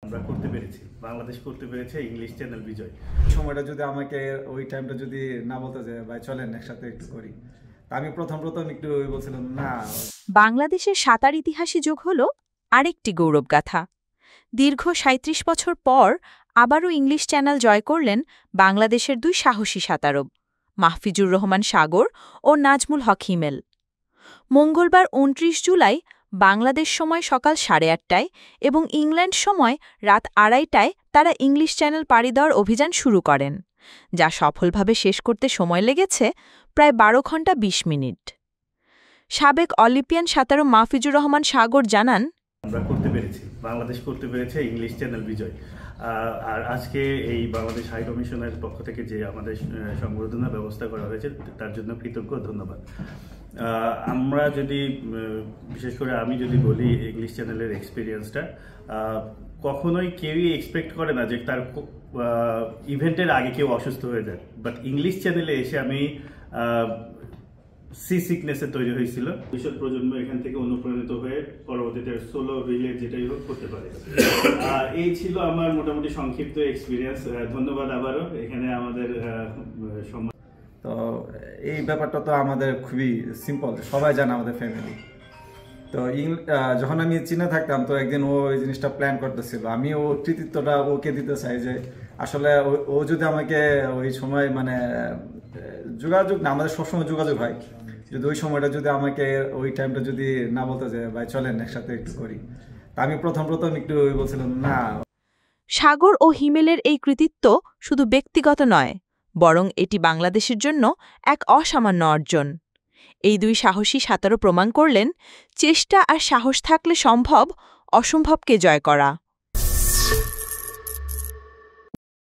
আমরা করতে পেরেছি, বাংলাদেশ করতে পেরেছে ইংলিশ চ্যানেল বিজয়। সময়টা যদি আমাকে ওই টাইমটা যদি না বলতে যায় ভাই চলেন একসাথে একটু করি, তা আমি প্রথম একটু বলছিলাম না। বাংলাদেশের সাঁতার ইতিহাসে যোগ হল আরেকটি গৌরবগাথা। দীর্ঘ ৩৭ বছর পর আবারও ইংলিশ চ্যানেল জয় করলেন বাংলাদেশের দুই সাহসী সাঁতারব মাহফিজুর রহমান সাগর ও নাজমুল হক হিমেল। মঙ্গলবার ২৯ জুলাই বাংলাদেশ সময় সকাল ৮:৩০টায় এবং ইংল্যান্ড সময় রাত ২:৩০টায় তারা ইংলিশ চ্যানেল পাড়ি দেওয়ার অভিযান শুরু করেন, যা সফলভাবে শেষ করতে সময় লেগেছে প্রায় ১২ ঘণ্টা ২০ মিনিট। সাবেক অলিম্পিয়ান সাঁতারু মাহফিজুর রহমান সাগর জানান, আমরা করতে পেরেছি, বাংলাদেশ করতে পেরেছে ইংলিশ চ্যানেল বিজয়। আর আজকে এই বাংলাদেশ হাই কমিশনের পক্ষ থেকে যে আমাদের সংবর্ধনার ব্যবস্থা করা হয়েছে তার জন্য কৃতজ্ঞ, ধন্যবাদ। আমরা যদি বিশেষ করে আমি যদি বলি ইংলিশ চ্যানেলের এক্সপিরিয়েন্সটা, কখনোই কেউই এক্সপেক্ট করে না যে তার ইভেন্টের আগে কেউ অসুস্থ হয়ে যায়, বাট ইংলিশ চ্যানেলে এসে আমি সি সিকনেসে তৈরি হয়েছিল। ভবিষ্যৎ প্রজন্ম এখান থেকে অনুপ্রাণিত হয়ে পরবর্তীতে সোলো রিলে যেটাই হোক করতে পারে। এই ছিল আমার মোটামুটি সংক্ষিপ্ত এক্সপিরিয়েন্স। ধন্যবাদ আবারও এখানে আমাদের তো এই ব্যাপারটা তো আমাদের খুবই সিম্পল, সবাই জানে আমাদের ফ্যামিলি। তো যখন আমি চীনে থাকতাম তো একদিন ও এই জিনিসটা প্ল্যান করতেছিল, আমি ও কৃতিত্বটা ওকে দিতে চাই যে আসলে ও যদি আমাকে ওই সময় মানে যোগাযোগ না, আমাদের সবসময় যোগাযোগ হয়, যদি ওই সময়টা যদি আমাকে ওই টাইমটা যদি না বলতে যায় ভাই চলেন একসাথে একটু করি, তা আমি প্রথম একটু বলছিলাম না। সাগর ও হিমেলের এই কৃতিত্ব শুধু ব্যক্তিগত নয়, বরং এটি বাংলাদেশের জন্য এক অসামান্য অর্জন। এই দুই সাহসী সাঁতারু প্রমাণ করলেন, চেষ্টা আর সাহস থাকলে সম্ভব অসম্ভবকে জয় করা।